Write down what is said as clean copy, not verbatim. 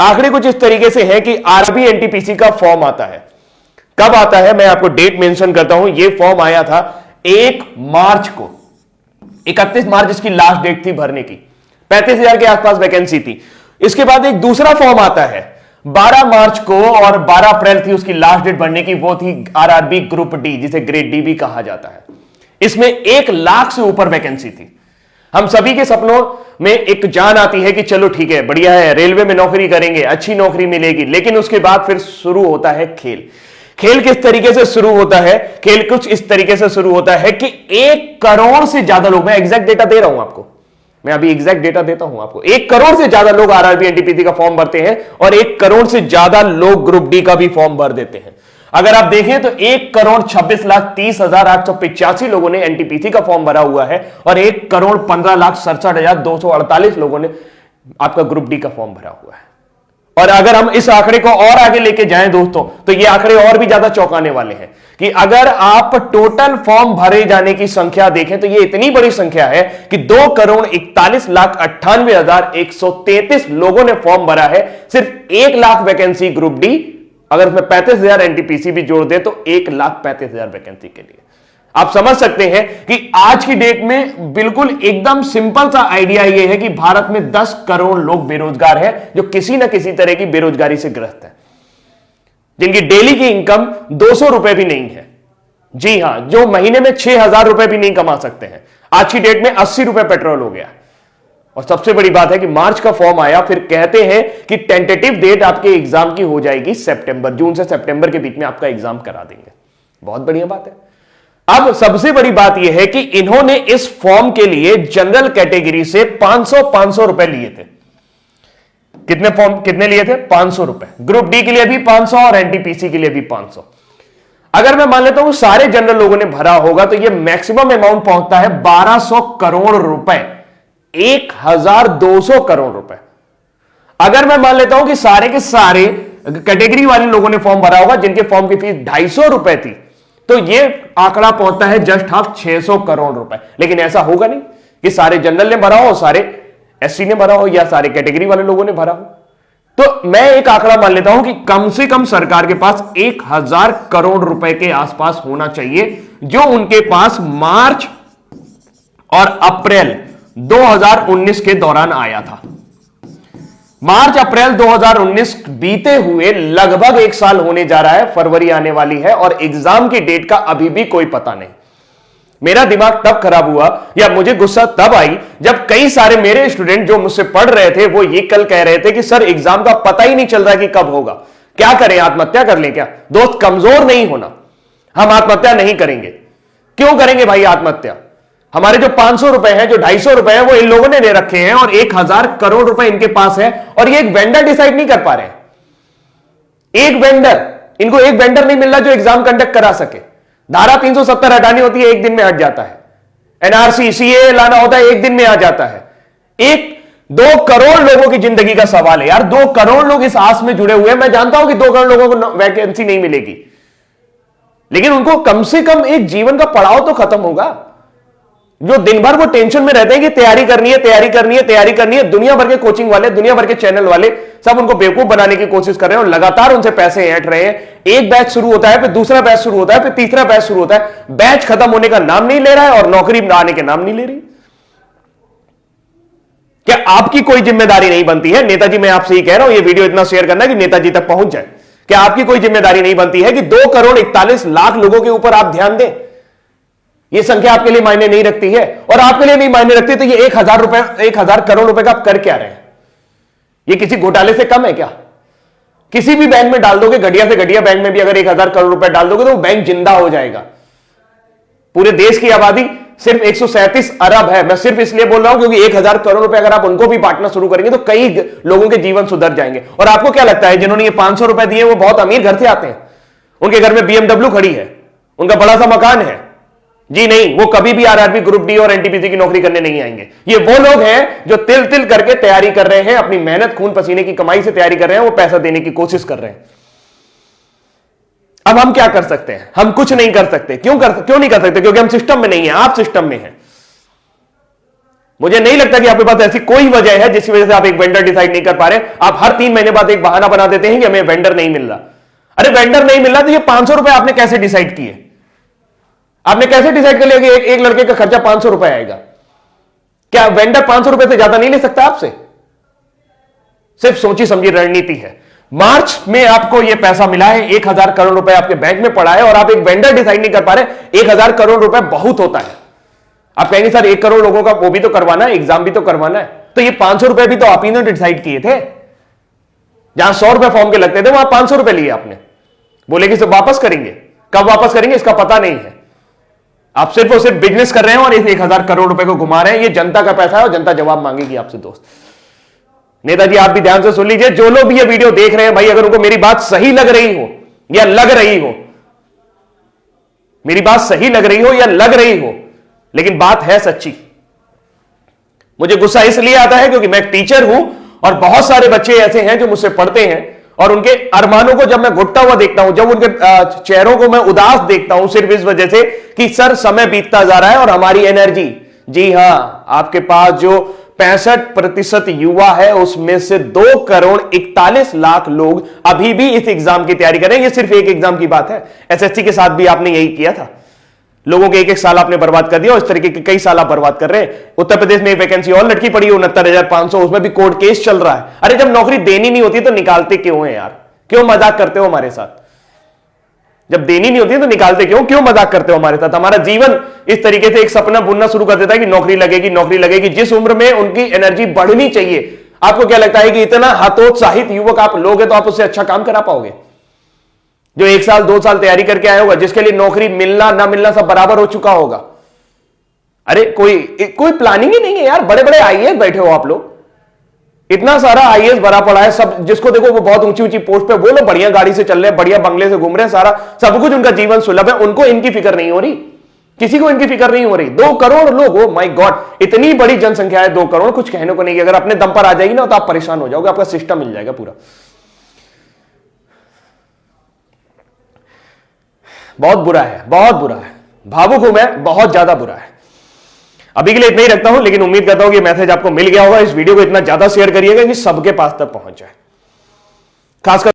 आंकड़े कुछ इस तरीके से है कि आरआरबी एनटीपीसी का फॉर्म आता है। कब आता है मैं आपको डेट मेंशन करता हूं। यह फॉर्म आया था 1 मार्च को, 31 मार्च इसकी लास्ट डेट थी भरने की। 35,000 के आसपास वैकेंसी थी। इसके बाद एक दूसरा फॉर्म आता है 12 मार्च को, और 12 अप्रैल थी उसकी लास्ट डेट भरने की। वो थी आरआरबी ग्रुप डी, जिसे ग्रेड डी भी कहा जाता है। इसमें 1 लाख से ऊपर वैकेंसी थी। हम सभी के सपनों में एक जान आती है कि चलो ठीक है, बढ़िया है, रेलवे में नौकरी करेंगे, अच्छी नौकरी मिलेगी। लेकिन उसके बाद फिर शुरू होता है खेल। खेल किस तरीके से शुरू होता है? खेल कुछ इस तरीके से शुरू होता है कि 1 करोड़ से ज्यादा लोग, मैं एग्जैक्ट डेटा दे रहा हूं आपको, मैं अभी एग्जैक्ट डेटा देता हूं आपको, 1 करोड़ से ज्यादा लोग आरआरबी एनटीपीसी का फॉर्म भरते हैं और 1 करोड़ से ज्यादा लोग ग्रुप डी का भी फॉर्म भर देते हैं। अगर आप देखें तो 1,26,30,885 लोगों ने एनटीपीसी का फॉर्म भरा हुआ है और 1,15,67,248 लोगों ने आपका ग्रुप डी का फॉर्म भरा हुआ है। और अगर हम इस आंकड़े को और आगे लेके जाएं दोस्तों, तो ये आंकड़े और भी ज्यादा चौंकाने वाले हैं कि अगर आप टोटल फॉर्म भरे जाने की संख्या देखें तो ये इतनी बड़ी संख्या है कि 2,41,98,133 लोगों ने फॉर्म भरा है। सिर्फ 1 लाख वैकेंसी ग्रुप डी, अगर उसमें 35,000 एनटीपीसी भी जोड़ दे तो 1,35,000 वैकेंसी के लिए। आप समझ सकते हैं कि आज की डेट में बिल्कुल एकदम सिंपल सा आइडिया यह है कि भारत में 10 करोड़ लोग बेरोजगार हैं, जो किसी ना किसी तरह की बेरोजगारी से ग्रस्त है, जिनकी डेली की इनकम 200 रुपए भी नहीं है। जी हां, जो महीने में 6,000 रुपए भी नहीं कमा सकते हैं। आज की डेट में 80 रुपए पेट्रोल हो गया। और सबसे बड़ी बात है कि मार्च का फॉर्म आया, फिर कहते हैं कि टेंटेटिव डेट आपके एग्जाम की हो जाएगी सितंबर, जून से सितंबर के बीच में आपका एग्जाम करा देंगे। बहुत बढ़िया बात है। अब सबसे बड़ी बात यह है कि इन्होंने इस फॉर्म के लिए जनरल कैटेगरी से 500 रुपए लिए थे। कितने लिए थे? 500 रुपए। ग्रुप डी के लिए भी 500 और एनटीपीसी के लिए भी 500। अगर मैं मान लेता हूं सारे जनरल लोगों ने भरा होगा तो यह मैक्सिमम अमाउंट पहुंचता है 1200 करोड़ रुपए, 1,200 करोड़ रुपए। अगर मैं मान लेता हूं कि सारे के सारे कैटेगरी वाले लोगों ने फॉर्म भरा होगा जिनके फॉर्म की फीस 250 रुपए थी, तो यह आंकड़ा पहुंचता है जस्ट हाफ 600 करोड़ रुपए। लेकिन ऐसा होगा नहीं कि सारे जनरल ने भरा हो, सारे एससी ने भरा हो या सारे कैटेगरी वाले लोगों ने भरा हो। तो मैं एक आंकड़ा मान लेता हूं कि कम से कम सरकार के पास 1,000 करोड़ रुपए के आसपास होना चाहिए, जो उनके पास मार्च और अप्रैल 2019 के दौरान आया था। मार्च अप्रैल 2019 बीते हुए लगभग 1 साल होने जा रहा है, फरवरी आने वाली है और एग्जाम की डेट का अभी भी कोई पता नहीं। मेरा दिमाग तब खराब हुआ या मुझे गुस्सा तब आई जब कई सारे मेरे स्टूडेंट जो मुझसे पढ़ रहे थे वो ये कल कह रहे थे कि सर एग्जाम का पता ही नहीं चल रहा कि कब होगा, क्या करें, आत्महत्या कर लें क्या? दोस्त, कमजोर नहीं होना, हम आत्महत्या नहीं करेंगे। क्यों करेंगे भाई आत्महत्या? हमारे जो 500 रुपए हैं, जो 250 रुपए हैं, वो इन लोगों ने दे रखे हैं और 1,000 करोड़ रुपए इनके पास है और ये एक वेंडर डिसाइड नहीं कर पा रहे हैं। इनको एक वेंडर नहीं मिल रहा जो एग्जाम कंडक्ट करा सके। धारा 370 हटानी होती है, 1 दिन में हट जाता है। एनआरसी सीए लाना होता है, 1 दिन में आ जाता है। 2 करोड़ लोगों की जिंदगी का सवाल है यार। 2 करोड़ लोग इस आस में जुड़े हुए हैं। मैं जानता हूं कि 2 करोड़ लोगों को वैकेंसी नहीं मिलेगी, लेकिन उनको कम से कम एक जीवन का पड़ाव तो खत्म होगा। जो दिन भर वो टेंशन में रहते हैं कि तैयारी करनी है, तैयारी करनी है, तैयारी करनी है। दुनिया भर के कोचिंग वाले, दुनिया भर के चैनल वाले सब उनको बेवकूफ बनाने की कोशिश कर रहे हैं और लगातार उनसे पैसे ऐंठ रहे हैं। एक बैच शुरू होता है, फिर दूसरा बैच शुरू होता है, फिर तीसरा बैच शुरू होता है। बैच खत्म होने का नाम नहीं ले रहा है और नौकरी आने के नाम नहीं ले रही। क्या आपकी कोई जिम्मेदारी नहीं बनती है? नेताजी, मैं आपसे ही कह रहा हूं, ये वीडियो इतना शेयर करना कि नेताजी तक पहुंच जाए। क्या आपकी कोई जिम्मेदारी नहीं बनती है कि 2 करोड़ 41 लाख लोगों के ऊपर आप ध्यान दें? ये संख्या आपके लिए मायने नहीं रखती है और आपके लिए नहीं मायने रखती तो ये 1,000 करोड़ रुपए का आप कर क्या रहे हैं? ये किसी घोटाले से कम है क्या? किसी भी बैंक में डाल दोगे, घटिया से घटिया बैंक में भी अगर 1,000 करोड़ रुपए डाल दोगे तो वो बैंक जिंदा हो जाएगा। पूरे देश की आबादी सिर्फ 137 अरब है। मैं सिर्फ इसलिए बोल रहा हूं क्योंकि 1,000 करोड़ रुपए अगर आप उनको भी बांटना शुरू करेंगे तो कई लोगों के जीवन सुधर जाएंगे। और आपको क्या लगता है जिन्होंने ये 500 रुपए दिए वो बहुत अमीर घर से आते हैं? उनके घर में BMW खड़ी है, उनका बड़ा सा मकान है? जी नहीं, वो कभी भी आरआरबी ग्रुप डी और एनटीपीसी की नौकरी करने नहीं आएंगे। ये वो लोग हैं जो तिल तिल करके तैयारी कर रहे हैं, अपनी मेहनत खून पसीने की कमाई से तैयारी कर रहे हैं, वो पैसा देने की कोशिश कर रहे हैं। अब हम क्या कर सकते हैं? हम कुछ नहीं कर सकते। क्यों नहीं कर सकते? क्योंकि हम सिस्टम में नहीं है, आप सिस्टम में हैं। मुझे नहीं लगता कि आपके पास ऐसी कोई वजह है जिसकी वजह से आप एक वेंडर डिसाइड नहीं कर पा रहे। आप हर 3 महीने बाद एक बहाना बना देते हैं कि हमें वेंडर नहीं मिल रहा। अरे वेंडर नहीं मिल रहा तो ये 500 रुपए आपने कैसे डिसाइड किए? आपने कैसे डिसाइड कर लिया कि एक लड़के का खर्चा 500 रुपए आएगा? क्या वेंडर 500 रुपए से ज्यादा नहीं ले सकता आपसे? सिर्फ सोची समझी रणनीति है। मार्च में आपको यह पैसा मिला है, 1000 करोड़ रुपए आपके बैंक में पड़ा है और आप एक वेंडर डिसाइड नहीं कर पा रहे। 1000 करोड़ रुपए बहुत होता है। आप कहेंगे सर 1 करोड़ लोगों का वो भी तो करवाना है, एग्जाम भी तो करवाना है। तो ये 500 रुपए भी तो आप ही ने डिसाइड किए थे। जहां 100 रुपए फॉर्म के लगते थे वहां 500 रुपए लिए आपने। बोले कि सब वापस करेंगे, कब वापस करेंगे इसका पता नहीं है। आप सिर्फ और सिर्फ बिजनेस कर रहे हैं और इस 1000 करोड़ रुपए को घुमा रहे हैं। ये जनता का पैसा है और जनता जवाब मांगेगी आपसे दोस्त। नेताजी आप भी ध्यान से सुन लीजिए, जो लोग भी ये वीडियो देख रहे हैं भाई, अगर उनको मेरी बात सही लग रही हो या लग रही हो, मेरी बात सही लग रही हो या लग रही हो, लेकिन बात है सच्ची। मुझे गुस्सा इसलिए आता है क्योंकि मैं एक टीचर हूं और बहुत सारे बच्चे ऐसे हैं जो मुझसे पढ़ते हैं और उनके अरमानों को जब मैं घुटता हुआ देखता हूं, जब उनके चेहरों को मैं उदास देखता हूं सिर्फ इस वजह से कि सर समय बीतता जा रहा है और हमारी एनर्जी, जी हां, आपके पास जो 65% युवा है उसमें से 2,41,00,000 लोग अभी भी इस एग्जाम की तैयारी कर रहे हैं। ये सिर्फ एक एग्जाम की बात है। एसएससी के साथ भी आपने यही किया था। लोगों के एक साल आपने बर्बाद कर दिया और इस तरीके के कई साल आप बर्बाद कर रहे हैं। उत्तर प्रदेश में एक वैकेंसी और लटकी पड़ी है 69,500, उसमें भी कोर्ट केस चल रहा है। अरे जब नौकरी देनी नहीं होती तो निकालते क्यों है यार? क्यों मजाक करते हो हमारे साथ? जब देनी नहीं होती तो निकालते क्यों मजाक करते हो हमारे साथ? हमारा जीवन इस तरीके से एक सपना बुनना शुरू कर देता है कि नौकरी लगेगी, नौकरी लगेगी। जिस उम्र में उनकी एनर्जी बढ़नी चाहिए, आपको क्या लगता है कि इतना हतोत्साहित युवक आप लोग हैं तो आप उससे अच्छा काम करा पाओगे? जो 1 साल 2 साल तैयारी करके आया होगा, जिसके लिए नौकरी मिलना ना मिलना सब बराबर हो चुका होगा। अरे कोई प्लानिंग ही नहीं है यार। बड़े बड़े आईएएस बैठे हो आप लोग, इतना सारा आईएएस भरा पड़ा है, सब जिसको देखो वो बहुत ऊंची ऊंची पोस्ट पे, वो लोग बढ़िया गाड़ी से चल रहे हैं, बढ़िया बंगले से घूम रहे हैं, सारा सब कुछ उनका जीवन सुलभ है, उनको इनकी फिक्र नहीं हो रही। किसी को इनकी फिक्र नहीं हो रही। 2 करोड़ लोग, ओ माय गॉड, इतनी बड़ी जनसंख्या है 2 करोड़, कुछ कहने को नहीं। अगर अपने दम पर आ जाएगी ना तो आप परेशान हो जाओगे, आपका सिस्टम मिल जाएगा पूरा। बहुत बुरा है, बहुत बुरा है। भावुक हूं मैं, बहुत ज्यादा बुरा है। अभी के लिए इतना ही रखता हूं, लेकिन उम्मीद करता हूं कि मैसेज आपको मिल गया होगा। इस वीडियो को इतना ज्यादा शेयर करिएगा कि सबके पास तक पहुंच जाए, खासकर